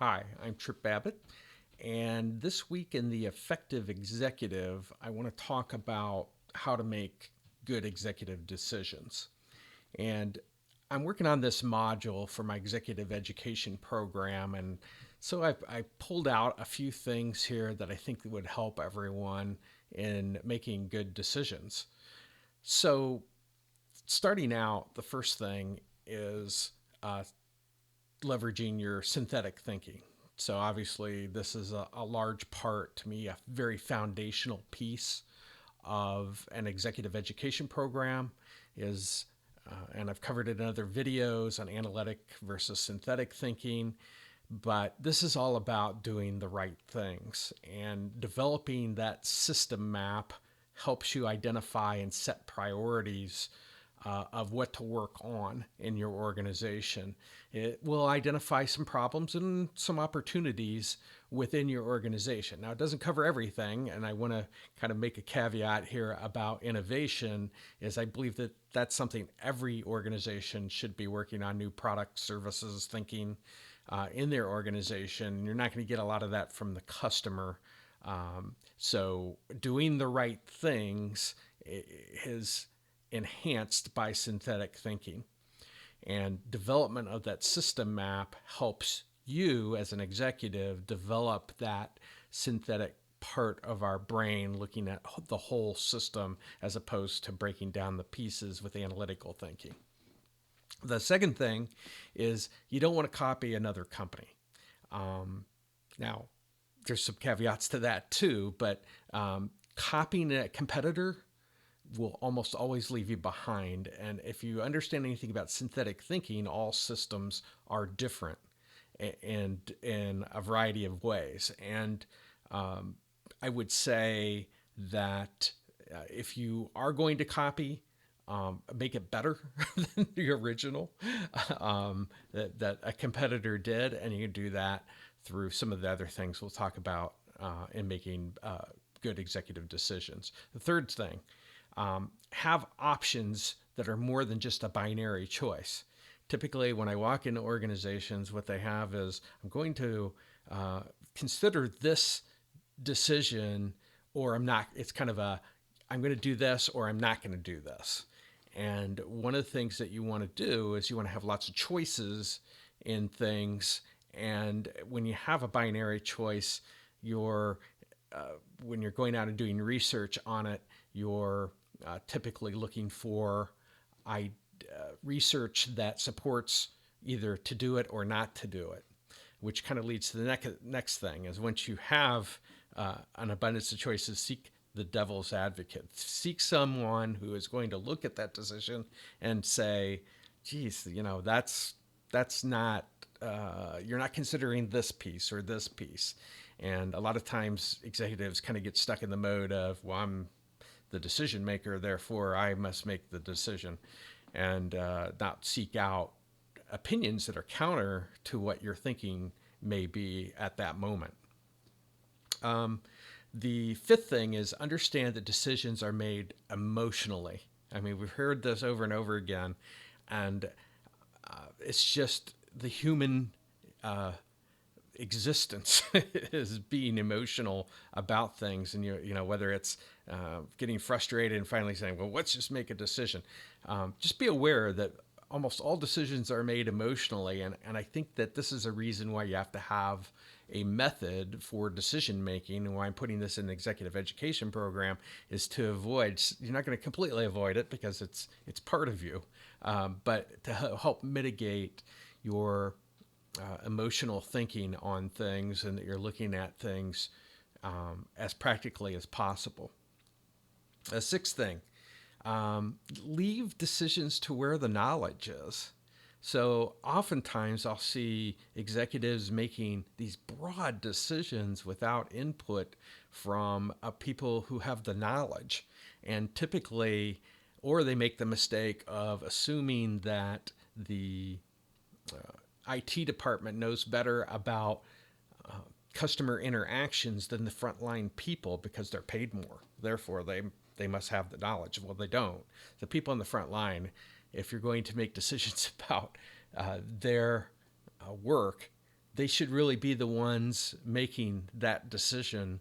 Hi, I'm Trip Babbitt, and this week in The Effective Executive, I want to talk about how to make good executive decisions. And I'm working on this module for my executive education program, and so I pulled out a few things here that I think would help everyone in making good decisions. So, starting out, the first thing is leveraging your synthetic thinking. So obviously, this is a large part, to me, a very foundational piece of an executive education program. Is And I've covered it in other videos on analytic versus synthetic thinking. But this is all about doing the right things, and developing that system map helps you identify and set priorities of what to work on in your organization. It will identify some problems and some opportunities within your organization. Now, it doesn't cover everything, and I want to kind of make a caveat here about innovation. Is I believe that that's something every organization should be working on: new products, services, thinking in their organization. You're not going to get a lot of that from the customer. So doing the right things is enhanced by synthetic thinking. And development of that system map helps you as an executive develop that synthetic part of our brain, looking at the whole system as opposed to breaking down the pieces with analytical thinking. The second thing is you don't want to copy another company. Now, there's some caveats to that too, but copying a competitor will almost always leave you behind. And if you understand anything about synthetic thinking, all systems are different and in a variety of ways. And I would say that if you are going to copy, make it better than the original that a competitor did, and you can do that through some of the other things we'll talk about in making good executive decisions. The third thing, have options that are more than just a binary choice. Typically, when I walk into organizations, what they have is I'm going to consider this decision, or I'm not. It's kind of I'm going to do this or I'm not going to do this. And one of the things that you want to do is you want to have lots of choices in things. And when you have a binary choice, you're when you're going out and doing research on it, you're typically looking for research that supports either to do it or not to do it, which kind of leads to the next thing is once you have an abundance of choices, seek the devil's advocate. Seek someone who is going to look at that decision and say, geez, that's not, you're not considering this piece or this piece. And a lot of times executives kind of get stuck in the mode of, well, I'm the decision maker, therefore I must make the decision, and not seek out opinions that are counter to what your thinking may be at that moment. The fifth thing is understand that decisions are made emotionally. I mean, we've heard this over and over again, and it's just the human existence is being emotional about things, and whether it's getting frustrated and finally saying, "Well, let's just make a decision." Just be aware that almost all decisions are made emotionally, and I think that this is a reason why you have to have a method for decision making, and why I'm putting this in the executive education program is to avoid. You're not going to completely avoid it because it's part of you, but to help mitigate your emotional thinking on things, and that you're looking at things as practically as possible. The sixth thing, leave decisions to where the knowledge is. So oftentimes I'll see executives making these broad decisions without input from people who have the knowledge. And typically, or they make the mistake of assuming that the IT department knows better about customer interactions than the frontline people because they're paid more. Therefore, they must have the knowledge. Well, they don't. The people on the front line, if you're going to make decisions about their work, they should really be the ones making that decision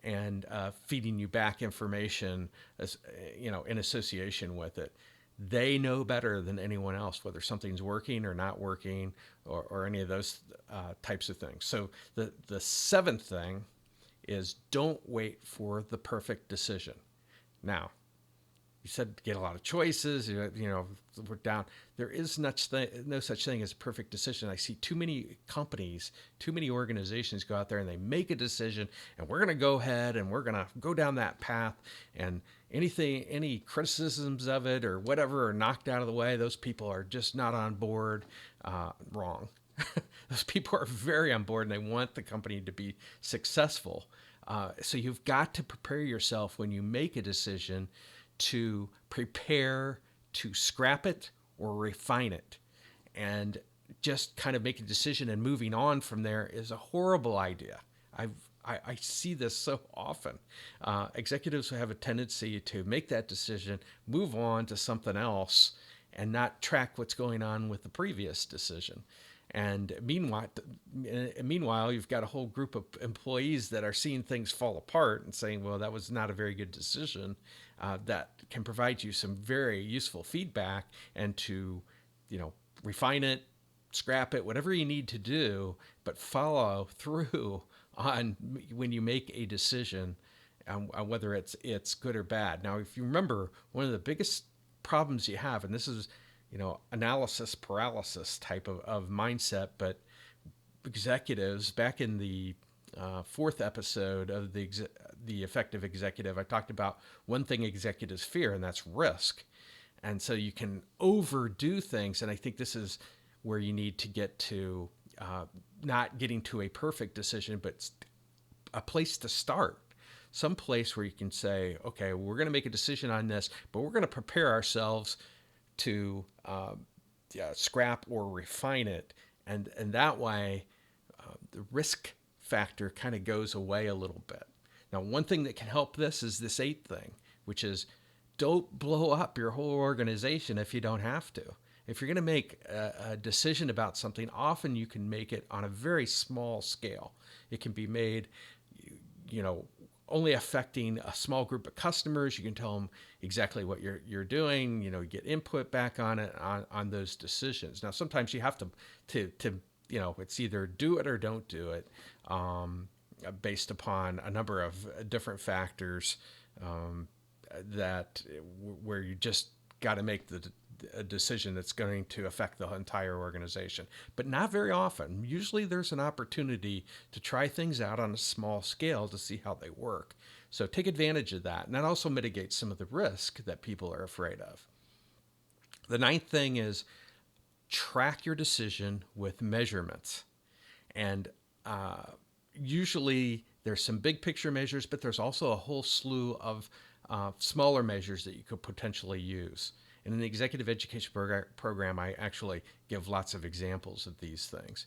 and feeding you back information as in association with it. They know better than anyone else whether something's working or not working, or any of those types of things. So the seventh thing is don't wait for the perfect decision. Now, you said get a lot of choices. We're down. There is no such thing as a perfect decision. I see too many companies, too many organizations go out there and they make a decision, and we're going to go ahead and we're going to go down that path. And any criticisms of it or whatever are knocked out of the way. Those people are just not on board. Wrong. Those people are very on board and they want the company to be successful. So you've got to prepare yourself when you make a decision to prepare to scrap it or refine it. And just kind of make a decision and moving on from there is a horrible idea. I see this so often. Executives have a tendency to make that decision, move on to something else, and not track what's going on with the previous decision. And meanwhile, you've got a whole group of employees that are seeing things fall apart and saying, well, that was not a very good decision. That can provide you some very useful feedback and to, refine it, scrap it, whatever you need to do, but follow through on when you make a decision, whether it's good or bad. Now, if you remember, one of the biggest problems you have, and this is analysis paralysis type of mindset, but executives, back in the fourth episode of the effective executive, I talked about one thing executives fear, and that's risk. And so you can overdo things, and I think this is where you need to get to not getting to a perfect decision, but a place to start. Some place where you can say, okay, we're going to make a decision on this, but we're going to prepare ourselves to scrap or refine it. And that way, the risk factor kind of goes away a little bit. Now, one thing that can help this is this eighth thing, which is don't blow up your whole organization if you don't have to. If you're going to make a decision about something, often you can make it on a very small scale. It can be made, only affecting a small group of customers. You can tell them exactly what you're doing. Get input back on it on those decisions. Now, sometimes you have to it's either do it or don't do it, based upon a number of different factors, where you just got to make a decision that's going to affect the entire organization. But not very often. Usually there's an opportunity to try things out on a small scale to see how they work. So take advantage of that. And that also mitigates some of the risk that people are afraid of. The ninth thing is track your decision with measurements. And usually there's some big picture measures, but there's also a whole slew of smaller measures that you could potentially use. And in the executive education program, I actually give lots of examples of these things.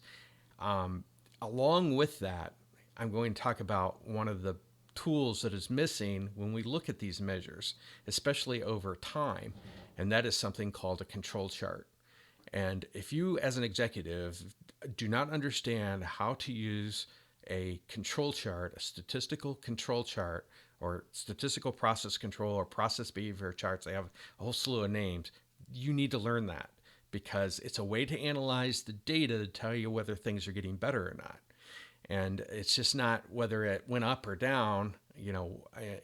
Along with that, I'm going to talk about one of the tools that is missing when we look at these measures, especially over time, and that is something called a control chart. And if you, as an executive, do not understand how to use a control chart, a statistical control chart, or statistical process control, or process behavior charts, they have a whole slew of names. You need to learn that, because it's a way to analyze the data to tell you whether things are getting better or not. And it's just not whether it went up or down,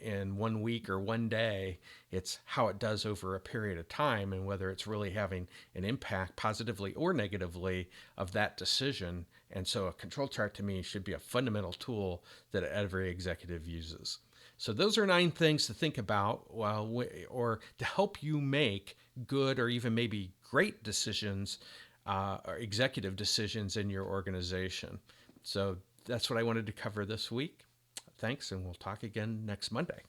in 1 week or 1 day. It's how it does over a period of time, and whether it's really having an impact positively or negatively of that decision. And so a control chart, to me, should be a fundamental tool that every executive uses. So those are 9 things to think about, or to help you make good or even maybe great decisions, or executive decisions in your organization. So that's what I wanted to cover this week. Thanks, and we'll talk again next Monday.